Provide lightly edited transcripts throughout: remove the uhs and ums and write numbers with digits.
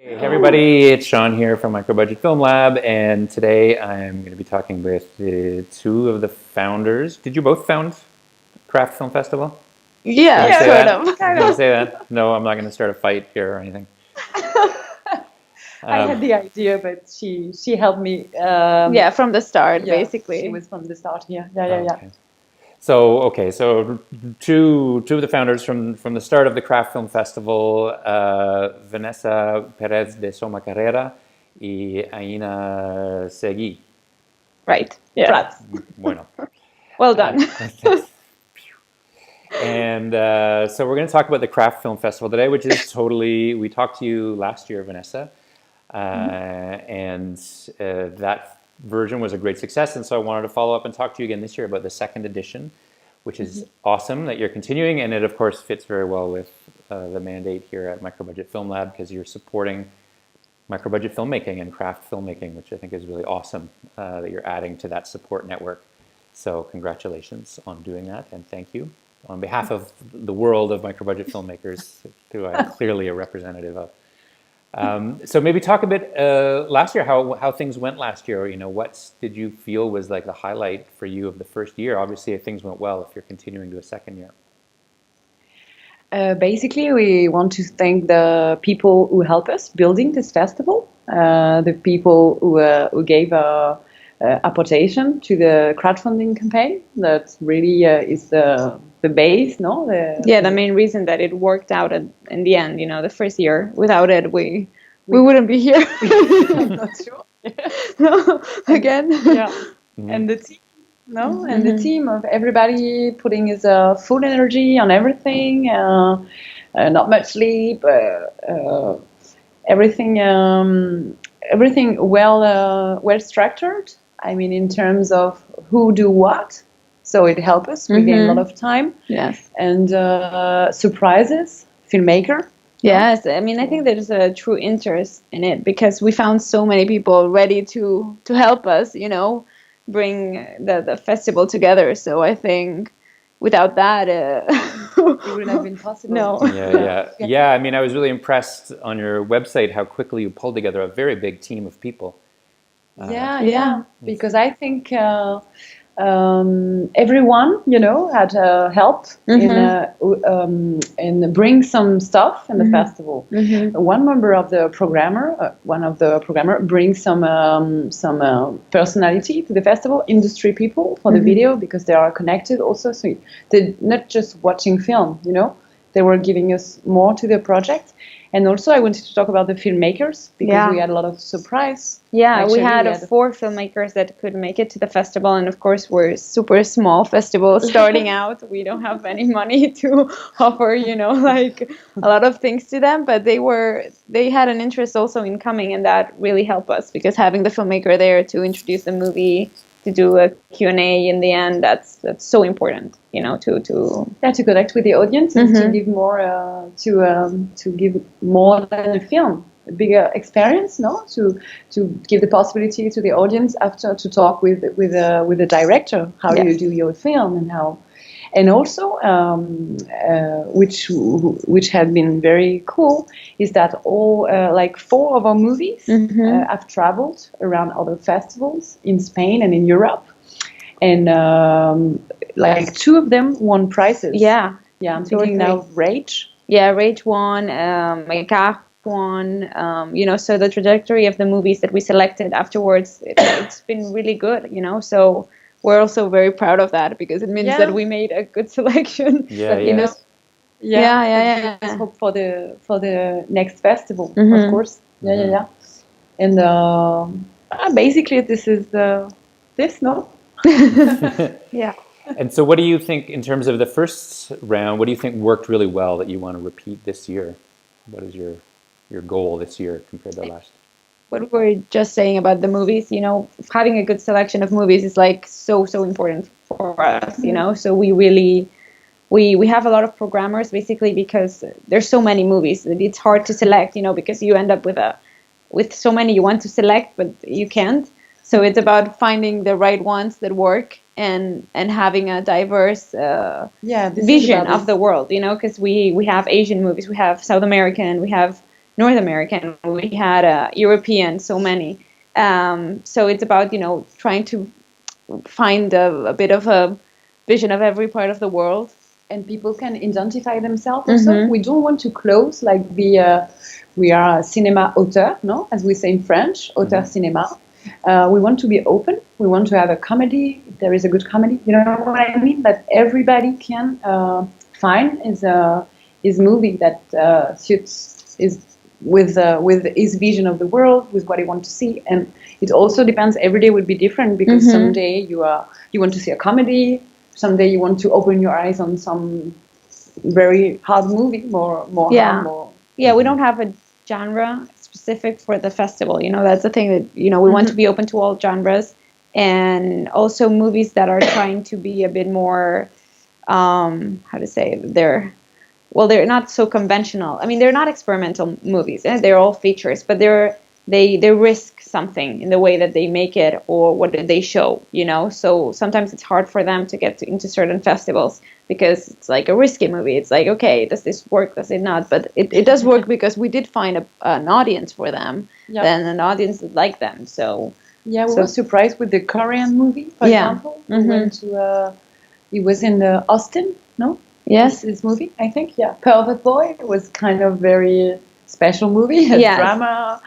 Hey everybody, it's Sean here from MicroBudget Film Lab, and today I'm going to be talking with the two of the founders. Did you both found Craft Film Festival? Can we Yeah, say sort that? of. Can we say that? No, I'm not going to start a fight here or anything. I had the idea, but she helped me. Yeah, from the start, Yeah, basically. she was from the start here. Yeah. Okay. So two of the founders from the start of the Craft Film Festival, Vanessa Perez de Soma Carrera y Aina Segui. Right. Yeah. Right. Bueno. Well done. And so we're going to talk about the Craft Film Festival today, which is totally, we talked to you last year, Vanessa, and that version was a great success. And so I wanted to follow up and talk to you again this year about the second edition, which is awesome that you're continuing. And it, of course, fits very well with the mandate here at MicroBudget Film Lab because you're supporting micro-budget filmmaking and craft filmmaking, which I think is really awesome that you're adding to that support network. So congratulations on doing that, and thank you. On behalf of the world of micro-budget filmmakers, who I'm clearly a representative of. So maybe talk a bit last year, how things went last year. You know, what did you feel was like the highlight for you of the first year? Obviously, things went well if you're continuing to a second year. Basically, we want to thank the people who helped us building this festival, the people who gave apportation to the crowdfunding campaign. That really is the base, no? The main reason that it worked out in the end, the first year. Without it, we wouldn't be here. I'm not sure. No, again. Yeah. And the team. No, and the team of everybody putting his full energy on everything, not much sleep, everything well structured. I mean, in terms of who do what, so it helped us. We gained a lot of time. Yes. And surprises, filmmaker. Yes, I mean, I think there's a true interest in it because we found so many people ready to help us, bring the festival together. So I think without that, it wouldn't have been possible. No. Yeah. I mean, I was really impressed on your website how quickly you pulled together a very big team of people. Yeah. Because I think everyone, had help in bring some stuff in the festival. One member of the programmer, brings some personality to the festival, industry people for the video because they are connected also. So they're not just watching film, they were giving us more to the project. And also, I wanted to talk about the filmmakers because we had a lot of surprise. Yeah, Actually, we had 4 filmmakers that could make it to the festival, and of course, we're a super small festival starting out. We don't have any money to offer, like a lot of things to them, but they had an interest also in coming, and that really helped us because having the filmmaker there to introduce the movie, to do a Q&A in the end, that's so important, to connect with the audience and to give more to give more than a film, a bigger experience, to give the possibility to the audience after to talk with the director. How do you do your film and how. And also, which had been very cool, is that all 4 of our movies have traveled around other festivals in Spain and in Europe, and 2 of them won prizes. Yeah, I'm thinking now Rage. Yeah, Rage won, Mecca won. So the trajectory of the movies that we selected afterwards, it's been really good. So. We're also very proud of that because it means that we made a good selection. Yeah. Let's hope for the next festival, of course. Yeah. And basically, this is this, no? Yeah. And so what do you think, in terms of the first round, what do you think worked really well that you want to repeat this year? What is your goal this year compared to last? What we were just saying about the movies, having a good selection of movies is like so important for us, So we really, we have a lot of programmers basically because there's so many movies. It's hard to select, because you end up with so many you want to select, but you can't. So it's about finding the right ones that work and having a diverse vision of the world, because we have Asian movies, we have South American, we have North American, we had European, so many. So it's about, trying to find a bit of a vision of every part of the world. And people can identify themselves also. We don't want to close like we are cinema auteur, no, as we say in French, auteur cinéma. We want to be open. We want to have a comedy. If there is a good comedy, you know what I mean? That everybody can find is movie that suits with his vision of the world, with what he wants to see. And it also depends. Every day would be different because someday you want to see a comedy. Someday you want to open your eyes on some very hard movie, more hard, more. Yeah, we don't have a genre specific for the festival. That's the thing that, we want to be open to all genres, and also movies that are trying to be a bit more, how to say, they're not so conventional. I mean, they're not experimental movies. They're all features, but they risk something in the way that they make it or what they show, So sometimes it's hard for them to get into certain festivals because it's like a risky movie. It's like, okay, does this work? Does it not? But it does work because we did find an audience for them, and an audience that liked them. So yeah, we were surprised with the Korean movie, for example. We went to, it was in Austin, no? Yes. This movie, I think, yeah. Perfect Boy was kind of very special movie, drama.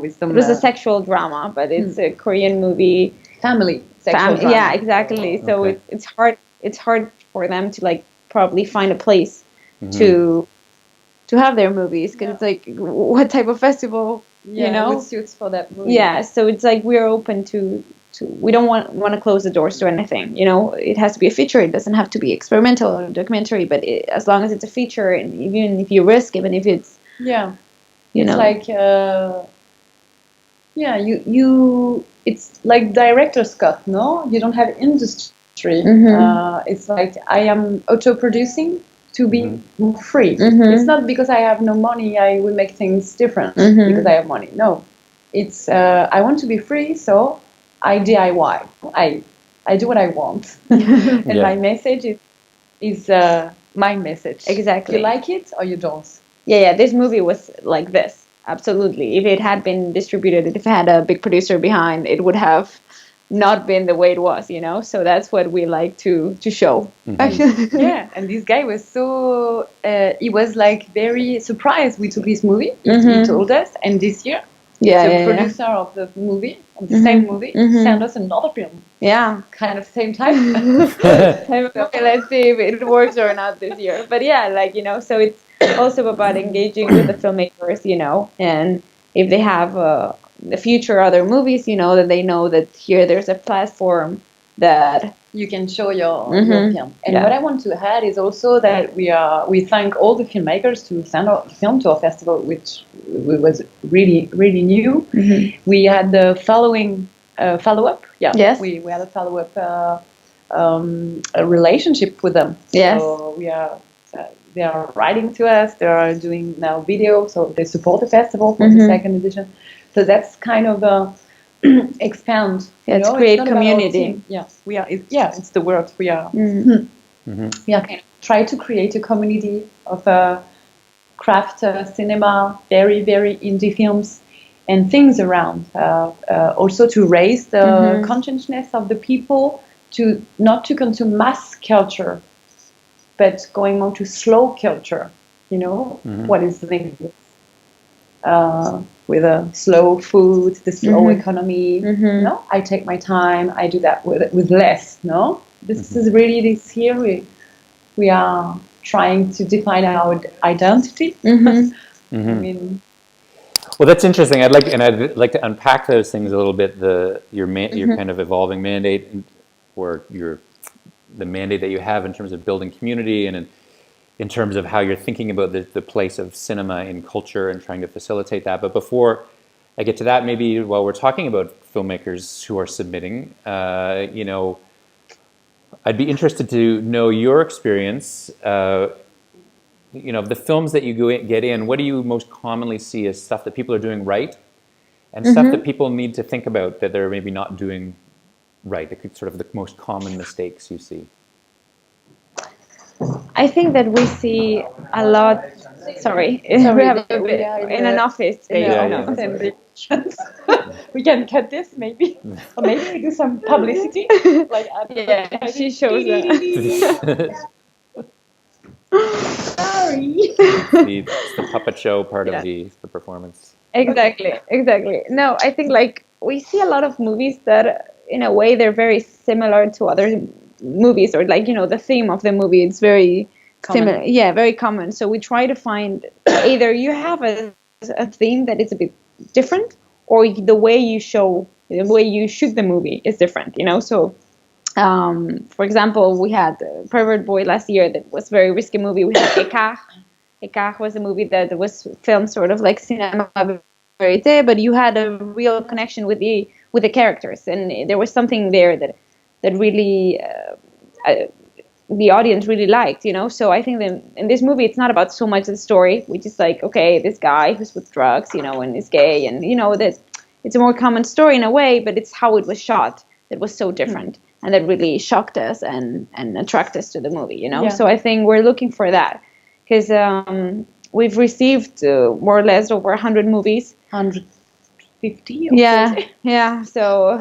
With some, it was a sexual drama, but it's a Korean movie. Family sexual drama. Yeah, exactly. So it's hard. It's hard for them to like probably find a place to have their movies because it's like what type of festival what suits for that movie. Yeah, so it's like we're open to we don't want to close the doors to anything. It has to be a feature. It doesn't have to be experimental or documentary, but as long as it's a feature, and even if you risk, even if it's it's like. It's like director's cut, no? You don't have industry. It's like I am auto-producing to be free. It's not because I have no money I will make things different because I have money. No, it's I want to be free, so I DIY. I do what I want, and my message is my message. Exactly. You like it or you don't? Yeah. This movie was like this. Absolutely. If it had been distributed, if it had a big producer behind, it would have not been the way it was, So that's what we like to show. Yeah, and this guy was so, he was like very surprised we took this movie. He told us, and this year, the producer of the movie, of the same movie, sent us another film. Yeah. Kind of same time. Okay, let's see if it works or not this year. But so it's also about engaging with the filmmakers, and if they have the future other movies, that they know that here there's a platform that you can show your film. And what I want to add is also that we thank all the filmmakers to send our film to our festival, which was really, really new. We had the follow-up. Yeah. Yes. We had a follow-up a relationship with them. Yes. So they are writing to us. They are doing now video, so they support the festival for the second edition. So that's kind of expand. It's create community. Yeah, we are. It's the word. We are. We are kind of try to create a community of craft cinema, very, very indie films, and things around. Also to raise the consciousness of the people to not to consume mass culture, but going on to slow culture, what is linked with a slow food, the slow economy. No, I take my time. I do that with less. No, this is really this year we are trying to define our identity. I mean, well, that's interesting. I'd like to unpack those things a little bit. Your kind of evolving mandate, or the mandate that you have in terms of building community, and in terms of how you're thinking about the place of cinema in culture and trying to facilitate that. But before I get to that, maybe while we're talking about filmmakers who are submitting, I'd be interested to know your experience. The films that you get in, what do you most commonly see as stuff that people are doing right, and stuff that people need to think about that they're maybe not doing right? Sort of the most common mistakes you see. I think that we see a lot. Sorry, we have a bit in an office space. Yeah, you know. yeah. And we can cut this maybe, or maybe we do some publicity. Like Yeah, she shows that. Sorry. It's the puppet show part Yeah. of the performance. Exactly. No, I think like we see a lot of movies that, in a way, they're very similar to other movies, or like the theme of the movie. It's very similar. Yeah, very common. So we try to find either you have a theme that is a bit different, or the way you shoot the movie is different. So. For example, we had Pervert Boy last year that was a very risky movie. We had Écart. Écart was a movie that was filmed sort of like cinema verite, but you had a real connection with the characters, and there was something there that really the audience really liked. So I think that in this movie, it's not about so much the story, which is like, okay, this guy who's with drugs, and is gay, and that it's a more common story in a way, but it's how it was shot that was so different. And that really shocked us and attracted us to the movie, Yeah. So I think we're looking for that, because we've received more or less over 100 movies. 150. Yeah. So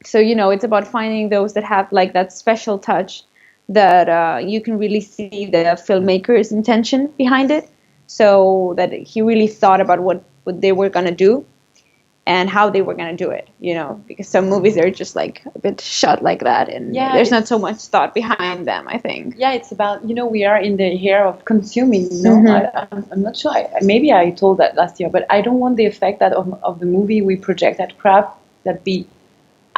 it's about finding those that have like that special touch that you can really see the filmmaker's intention behind it. So that he really thought about what they were gonna do. And how they were going to do it, because some movies are just like a bit shot like that, and there's not so much thought behind them, I think. Yeah, it's about, we are in the era of consuming, I'm not sure, maybe I told that last year, but I don't want the effect that of the movie we project at Craft,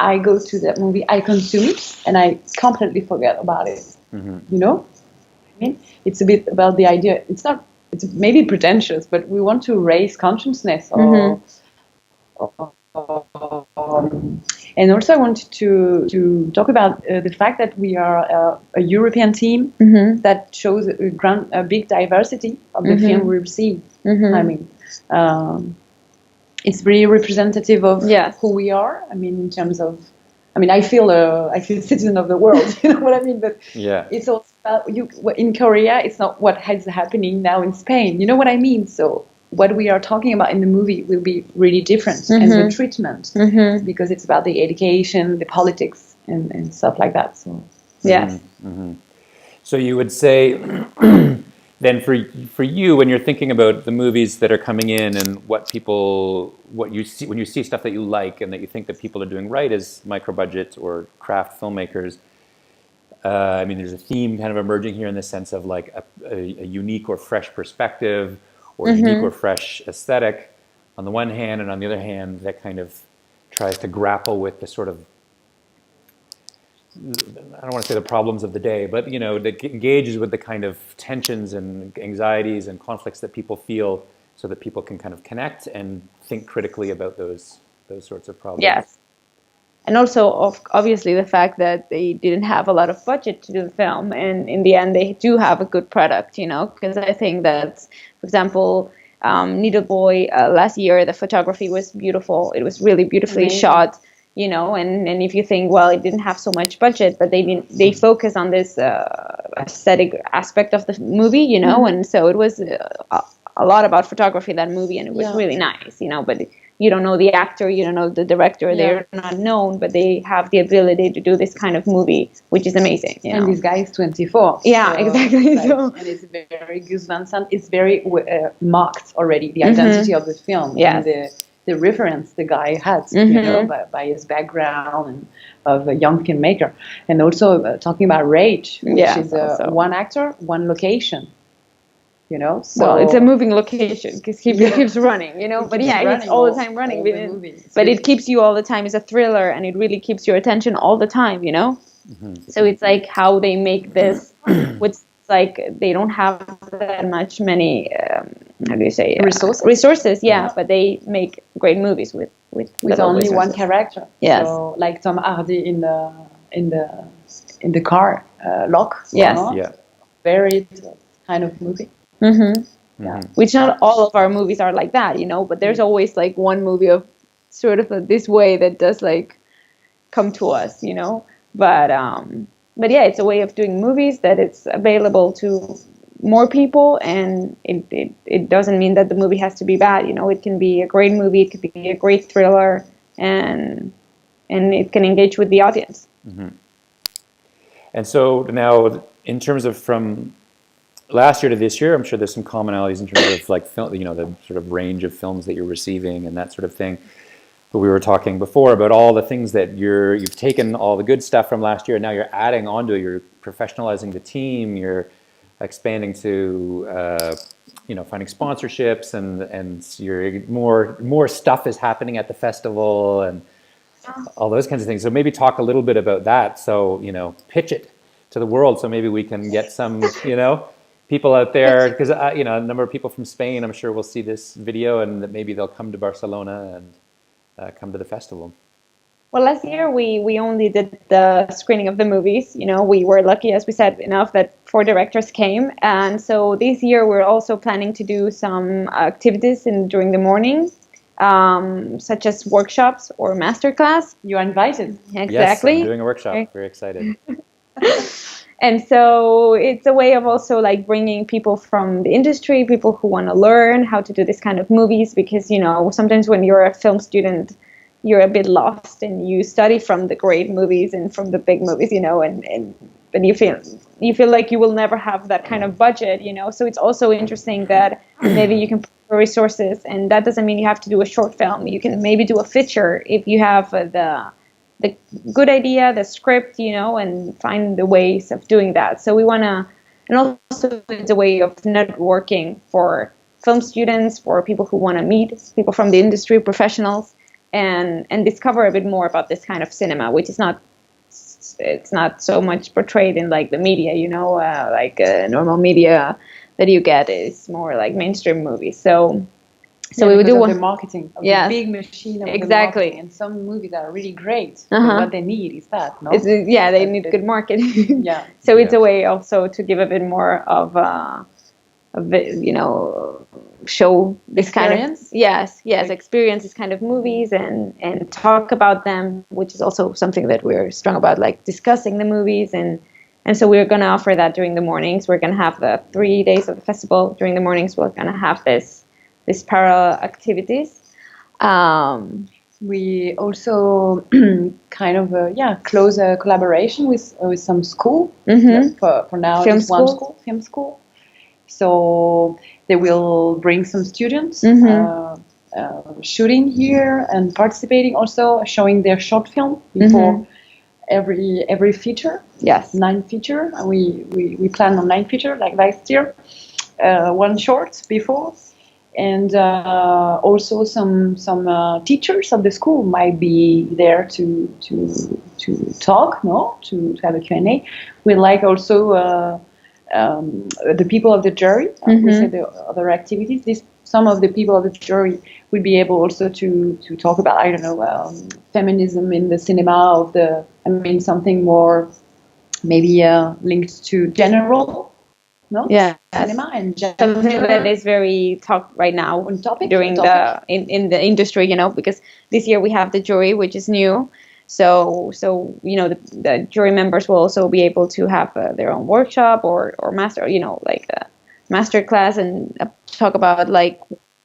I go to that movie, I consume it, and I completely forget about it, I mean, it's a bit about the idea, it's maybe pretentious, but we want to raise consciousness, and also I wanted to talk about the fact that we are a European team that shows a big diversity of the film we receive. I mean, it's really representative of who we are. I mean, in terms of, I feel citizen of the world. You know what I mean? But it's also about in Korea. It's not what is happening now in Spain. You know what I mean? So. What we are talking about in the movie will be really different, and the treatment, because it's about the education, the politics, and stuff like that. So yes. So you would say then for you, when you're thinking about the movies that are coming in and what you see when you see stuff that you like and that you think that people are doing right as MicroBudget or craft filmmakers. There's a theme kind of emerging here in the sense of like a unique or fresh perspective, or unique or fresh aesthetic on the one hand, and on the other hand, that kind of tries to grapple with the sort of, I don't want to say the problems of the day, but that engages with the kind of tensions and anxieties and conflicts that people feel, so that people can kind of connect and think critically about those sorts of problems. Yes. And also, obviously, the fact that they didn't have a lot of budget to do the film, and in the end, they do have a good product, because I think that, for example, Needle Boy last year, the photography was beautiful. It was really beautifully shot, and if you think, well, it didn't have so much budget, but they focus on this aesthetic aspect of the movie, and so it was a lot about photography, that movie, and it was really nice, but you don't know the actor, you don't know the director, they're not known, but they have the ability to do this kind of movie, which is amazing. And this guy is 24. Yeah, so, exactly. And it's very Gus Van Sant. It's very marked already, the identity of the film. Yes. And the reference the guy has, by his background and of a young filmmaker. And also talking about Rage, which is one actor, one location. So well, it's a moving location because he keeps running, but he's all the time running. But it keeps you all the time. It's a thriller, and it really keeps your attention all the time, So it's like how they make this, which like they don't have that many, how do you say, resources, but they make great movies with only resources. One character. Yes. So like Tom Hardy in the car, Lock. Yes. Very kind of movie. Which not all of our movies are like that, but there's always like one movie of sort of this way that does like come to us, but but yeah, it's a way of doing movies that it's available to more people, and it doesn't mean that the movie has to be bad. You know, it can be a great movie, it could be a great thriller, and it can engage with the audience. And so now, in terms of from last year to this year, I'm sure there's some commonalities in terms of like film, you know, the sort of range of films that you're receiving and that sort of thing. But we were talking before about all the things that you've taken all the good stuff from last year, and now you're adding onto it. You're professionalizing the team. You're expanding to you know, finding sponsorships, and you're more stuff is happening at the festival and all those kinds of things. So maybe talk a little bit about that. So, you know, pitch it to the world. So maybe we can get some, you know, people out there, because you know, a number of people from Spain, I'm sure will see this video, and that maybe they'll come to Barcelona and come to the festival. Well, last year we only did the screening of the movies. You know, we were lucky, as we said, enough that 4 directors came, and so this year we're also planning to do some activities during the morning, such as workshops or masterclass. You're invited. Exactly. Yes, I'm doing a workshop. Very excited. And so it's a way of also like bringing people from the industry, people who want to learn how to do this kind of movies, because, you know, sometimes when you're a film student, you're a bit lost and you study from the great movies and from the big movies, you know, and you feel like you will never have that kind of budget, you know. So it's also interesting that maybe you can put resources, and that doesn't mean you have to do a short film. You can maybe do a feature if you have the good idea, the script, you know, and find the ways of doing that. So we want to, and also it's a way of networking for film students, for people who want to meet people from the industry, professionals, and discover a bit more about this kind of cinema, which is it's not so much portrayed in like the media, you know, like normal media that you get is more like mainstream movies. So we would do the marketing, of the big machine of exactly. The marketing, and some movies are really great. But what they need is that, no? They need good marketing. So it's a way also to give a bit more of you know, show this experience? Kind of experience this kind of movies and talk about them, which is also something that we're strong about, like discussing the movies, and so we're going to offer that during the mornings. We're going to have the 3 days of the festival. During the mornings, we're going to have this parallel activities. We also kind of close a collaboration with some school. For now, film it's school. One school, film school. So they will bring some students shooting here and participating, also showing their short film before every feature. Yes, 9 feature. We plan on 9 feature like last year. 1 short before. And also some teachers of the school might be there to talk, to have a Q&A. We like also the people of the jury. We say the other activities. Some of the people of the jury will be able also to talk about, I don't know, feminism in the cinema something more maybe linked to general. No? Yeah, cinema and something that is very talked right now on topic during in the industry, you know, because this year we have the jury, which is new. So you know, the jury members will also be able to have their own workshop or master, you know, like a master class, and talk about like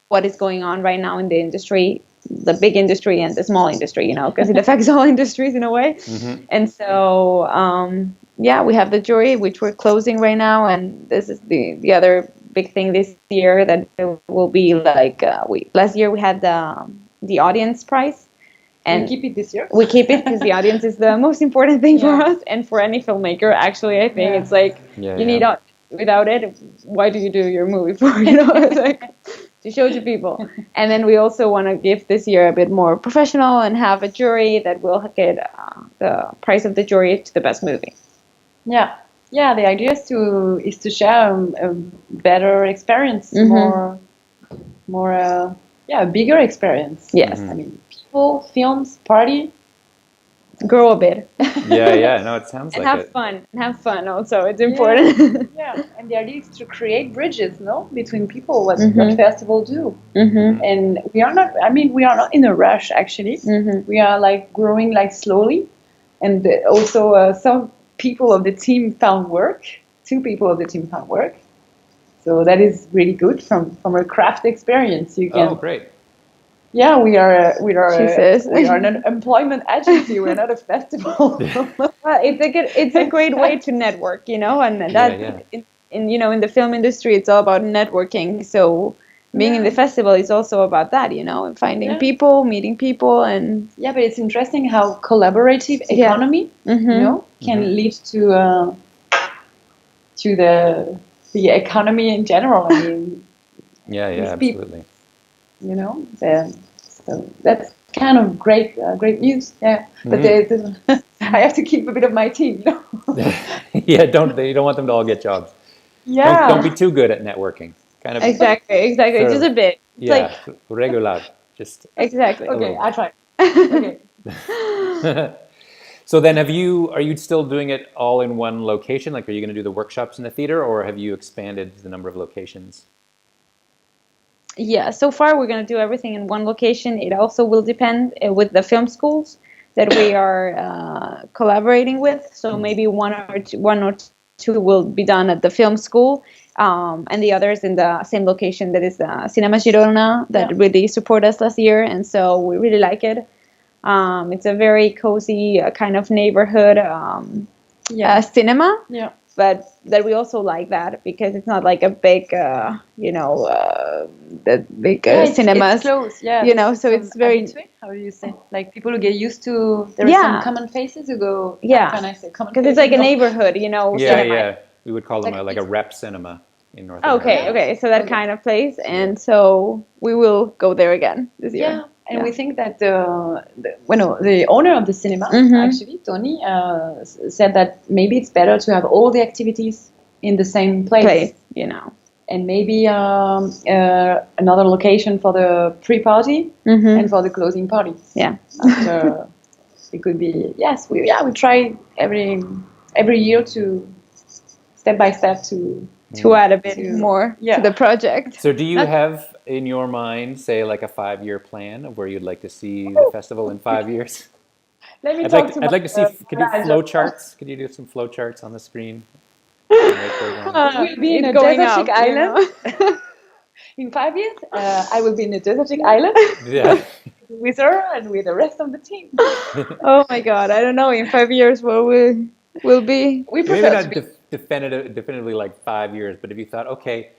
what is going on right now in the industry, the big industry and the small industry, you know, because it affects all industries in a way. And so we have the jury, which we're closing right now, and this is the other big thing this year, that it will be like last year we had the audience prize, and we keep it this year. We keep it because the audience is the most important thing for us and for any filmmaker. Actually, I think it's like you need without it, why do you do your movie for? You know, it's like to show to people. And then we also want to give this year a bit more professional and have a jury that will get the prize of the jury to the best movie. Yeah. The idea is to share a better experience, more, a bigger experience. Yes. I mean, people, films, party, grow a bit. No, it sounds and like have fun. And have fun also. It's important. And the idea is to create bridges, between people. What festivals do. And we are not in a rush actually. We are like growing like slowly, and also people of the team found work. 2 people of the team found work. So that is really good from a craft experience. You can. Oh, great. Yeah, we are an employment agency. We're not a festival. Well, it's a great way to network, you know, and that Yeah. in the film industry, it's all about networking. So being in the festival is also about that, you know, and finding people, meeting people, and yeah, but it's interesting how collaborative economy, you know, can lead to the economy in general. I mean, Yeah, absolutely. You know, so that's kind of great news. Yeah, but I have to keep a bit of my team, you know. Yeah, you don't want them to all get jobs. Yeah. Don't be too good at networking. Kind of exactly, sort just of, a bit. It's yeah, like regular. Just exactly. Okay, I try. Okay. So then are you still doing it all in one location? Like, are you going to do the workshops in the theater, or have you expanded the number of locations? Yeah, so far we're going to do everything in one location. It also will depend with the film schools that we are collaborating with. So maybe one or two will be done at the film school, and the others in the same location that is Cinema Girona that really supported us last year, and so we really like it. It's a very cozy kind of neighborhood cinema. Yeah. But that we also like that because it's not like a big, the big cinemas. It's close, yeah. You know, so it's very. How do you say? Like people who get used to. There are some common faces who go. Yeah. How can I say common? Because it's like a neighborhood, you know. Yeah, cinema. yeah. We would call them like a rep cinema in North Okay, America. okay. So that kind of place, and so we will go there again this year. Yeah. And we think that the owner of the cinema, actually, Tony, said that maybe it's better to have all the activities in the same place. You know. And maybe another location for the pre-party and for the closing party. Yeah. After, it could be, we try every year to step by step to add a bit more to the project. So do you have in your mind, say, like a 5-year plan of where you'd like to see the festival in 5 years? I'd like to see, could you flow charts? Could you do some flow charts on the screen? We'll be in a desertic island. In 5 years, I will be in a desertic island. Yeah. With her and with the rest of the team. Oh my God, I don't know. In 5 years, where we'll be. We prefer maybe not definitively like 5 years, but if you thought, okay,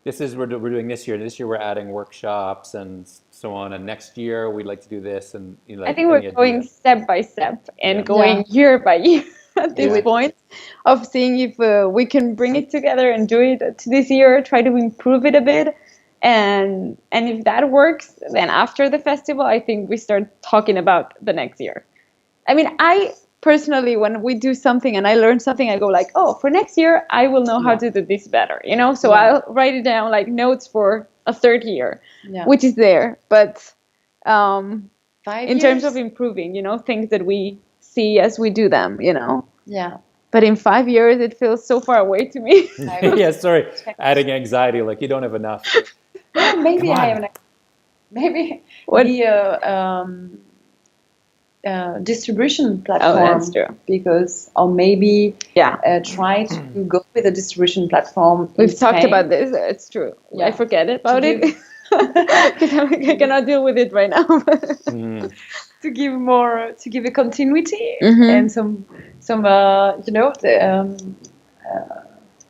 this is we're doing this year. This year we're adding workshops and so on, and next year we'd like to do this. And I think we're going step by step and going year by year at this point of seeing if we can bring it together and do it this year. Try to improve it a bit. And if that works, then after the festival, I think we start talking about the next year. I mean, I personally, when we do something and I learn something, I go like, oh, for next year, I will know how to do this better, you know? So I'll write it down like notes for a third year, which is there. But in terms of improving, you know, things that we see as we do them, you know? Yeah. But in 5 years, it feels so far away to me. Yeah, sorry. Adding anxiety, like you don't have enough. Maybe I have maybe distribution platform. Oh, that's true. Because, or maybe try to go with a distribution platform. We've talked about this. It's true. Yeah. I forget about it because I cannot deal with it right now. To give a continuity and some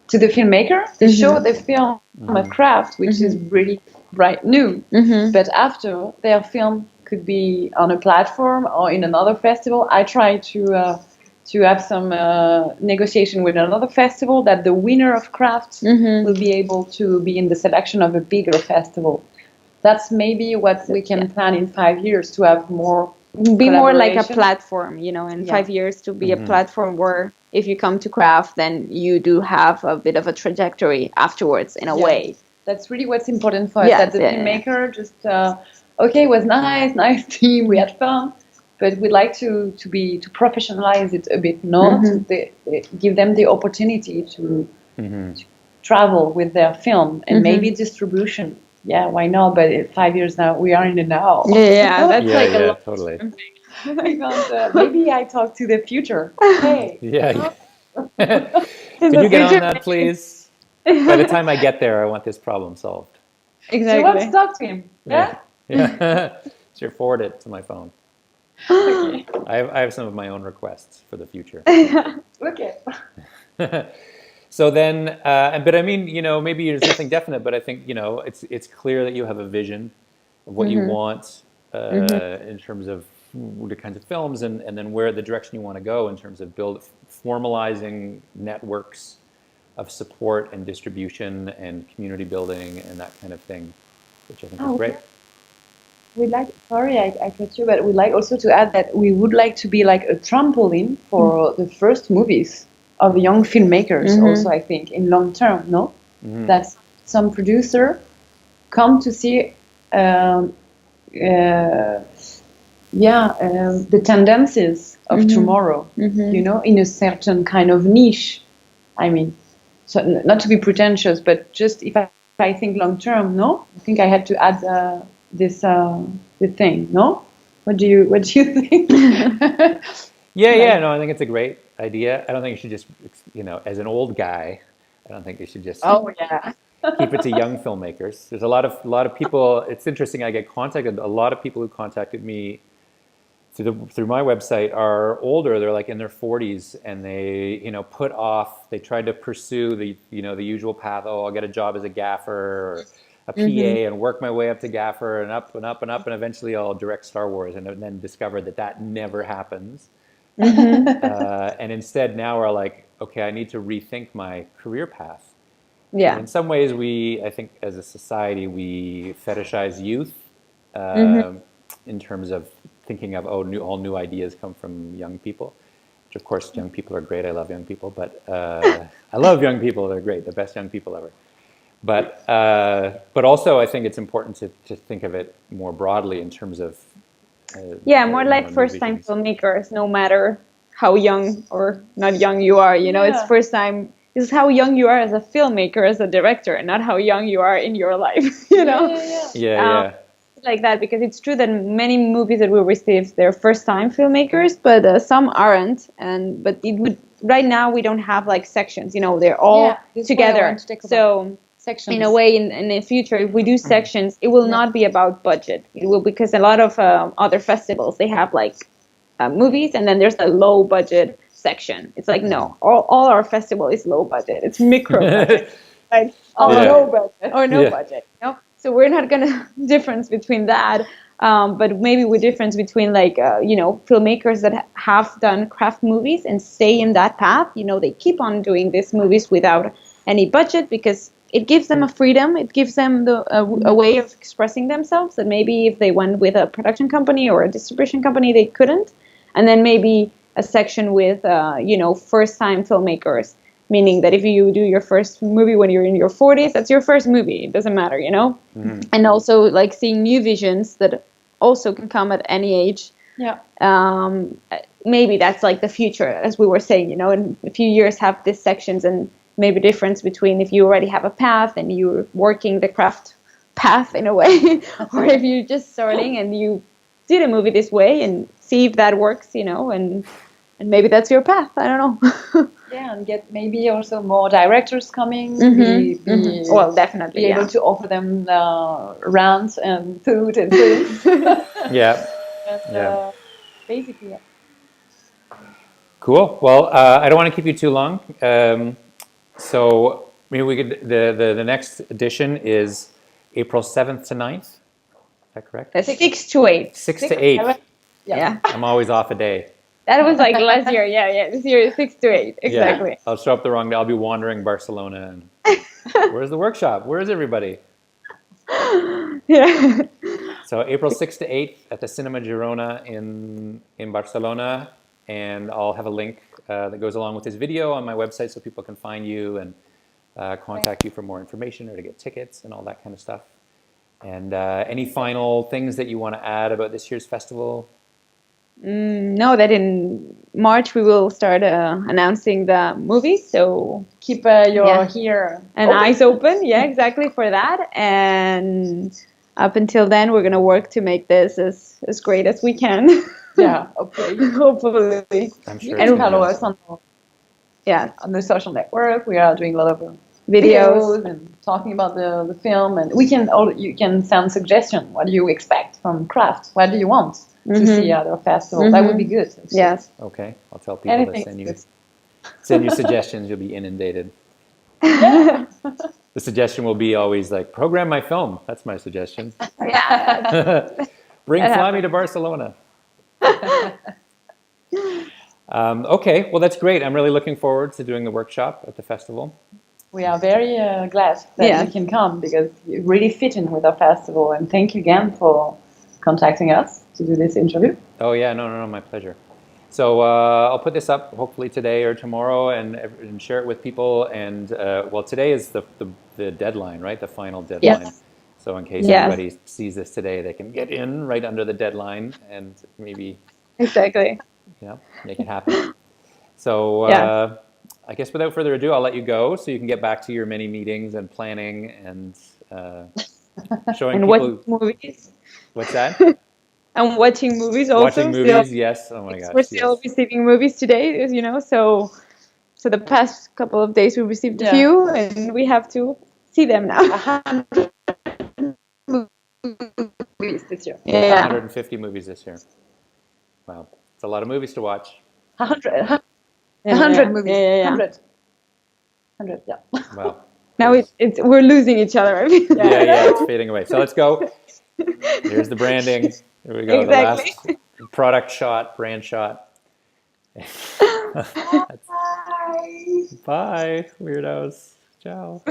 to the filmmaker, to show the film a craft which is really bright new. But after their film could be on a platform or in another festival, I try to have some negotiation with another festival that the winner of craft will be able to be in the selection of a bigger festival. That's maybe what we can plan in 5 years, to have more. Be more like a platform, you know, in 5 years to be a platform where if you come to craft, then you do have a bit of a trajectory afterwards in a way. That's really what's important for us. That the filmmaker just, it was nice team, we had fun, but we'd like to professionalize it a bit, to give them the opportunity to travel with their film and maybe distribution. Yeah, why not? But 5 years now, we are in the now. Yeah, that's like a lot. Totally. Maybe I talk to the future. Hey. Yeah. In Could the you get on future, that, please? By the time I get there, I want this problem solved. Do you want to exactly. talk to him? Yeah. Yeah. Sure, forward it to my phone. Okay. I have some of my own requests for the future. Okay. So then, but I mean, maybe there's nothing definite, but I think, it's clear that you have a vision of what you want in terms of the kinds of films and then where the direction you want to go in terms of formalizing networks of support and distribution and community building and that kind of thing, which I think is great. We'd like, sorry, I cut you, but we'd like also to add that we would like to be like a trampoline for the first movies of young filmmakers also, I think, in long term, no? That some producer come to see the tendencies of tomorrow, in a certain kind of niche. I mean, so not to be pretentious, but just if I think long term, no? I think I had to add the thing, no? What do you think? No, I think it's a great idea. I don't think you should just, as an old guy, I don't think you should just keep it to young filmmakers. There's a lot of people. It's interesting. I get contacted. A lot of people who contacted me through my website are older. They're like in their 40s, and they put off. They tried to pursue the usual path. Oh, I'll get a job as a gaffer or a PA and work my way up to gaffer and up and up and up, and eventually I'll direct Star Wars, and then discovered that never happens. And instead now are like, okay, I need to rethink my career path. Yeah. And in some ways, I think as a society, we fetishize youth in terms of thinking of, all new ideas come from young people, which of course, young people are great. I love young people, but I love young people. They're great, the best young people ever. But also, I think it's important to think of it more broadly in terms of more like first-time filmmakers, no matter how young or not young you are. It's first time. This is how young you are as a filmmaker, as a director, not how young you are in your life. Like that, because it's true that many movies that we receive, they're first-time filmmakers, but some aren't. But it would right now we don't have like sections. They're all together. So. Sections. In a way, in the future, if we do sections, it will not be about budget. It will, because a lot of other festivals, they have like movies, and then there's a low budget section. It's like, no, all our festival is low budget. It's MicroBudget, like low budget or no budget. So we're not gonna difference between that, but maybe we difference between like filmmakers that have done craft movies and stay in that path. They keep on doing these movies without any budget because it gives them a freedom. It gives them a way of expressing themselves that maybe if they went with a production company or a distribution company, they couldn't. And then maybe a section with, first-time filmmakers, meaning that if you do your first movie when you're in your 40s, that's your first movie. It doesn't matter, And also like seeing new visions that also can come at any age. Yeah. Maybe that's like the future, as we were saying, in a few years have these sections and maybe difference between if you already have a path and you're working the craft path in a way, or if you're just starting and you did a movie this way and see if that works, and maybe that's your path. I don't know. And get maybe also more directors coming. Well, definitely. Be able to offer them rounds and food and things. Basically. Cool. Well, I don't want to keep you too long. So maybe we could. The next edition is April 7th to 9th. Is that correct? 6 to 8. 6 to 8. 7. Yeah. I'm always off a day. That was like last year. Yeah. This year is 6 to 8. Exactly. Yeah. I'll show up the wrong day. I'll be wandering Barcelona. And where's the workshop? Where is everybody? Yeah. So April 6th to 8th at the Cinema Girona in Barcelona. And I'll have a link that goes along with this video on my website so people can find you and contact you for more information or to get tickets and all that kind of stuff. And any final things that you want to add about this year's festival? No, that in March we will start announcing the movies. So keep your ear and eyes open. Yeah, exactly for that. And up until then, we're going to work to make this as great as we can. Yeah, hopefully. Hopefully. I'm sure. And follow us on Yeah. on the social network. We are doing a lot of Videos. and talking about the film, and you can send suggestion. What do you expect from craft? What do you want to see at our festival? That would be good. Yes. Okay, I'll tell people Anything to is send you suggestions. You'll be inundated. The suggestion will be always like, program my film. That's my suggestion. Yeah. Bring Flammy to Barcelona. Okay, well, that's great. I'm really looking forward to doing the workshop at the festival. We are very glad that you can come because you really fit in with our festival. And thank you again for contacting us to do this interview. Oh, yeah, no, my pleasure. So I'll put this up hopefully today or tomorrow and share it with people. And well, today is the deadline, right? The final deadline. Yes. So in case anybody sees this today, they can get in right under the deadline and maybe Exactly. make it happen. So I guess without further ado, I'll let you go so you can get back to your many meetings and planning and showing And people. watching movies. What's that? And watching movies also. Watching movies, yes. Oh my gosh. We're still receiving movies today, as you know. So the past couple of days we received a few, and we have to see them now. 100 movies this year. 150 movies this year. Wow, it's a lot of movies to watch. 100 movies. Yeah. 100, yeah. Wow. Now we're losing each other. Yeah, it's fading away. So let's go. Here's the branding. Here we go. Exactly. The last product shot, brand shot. Bye, weirdos. Ciao.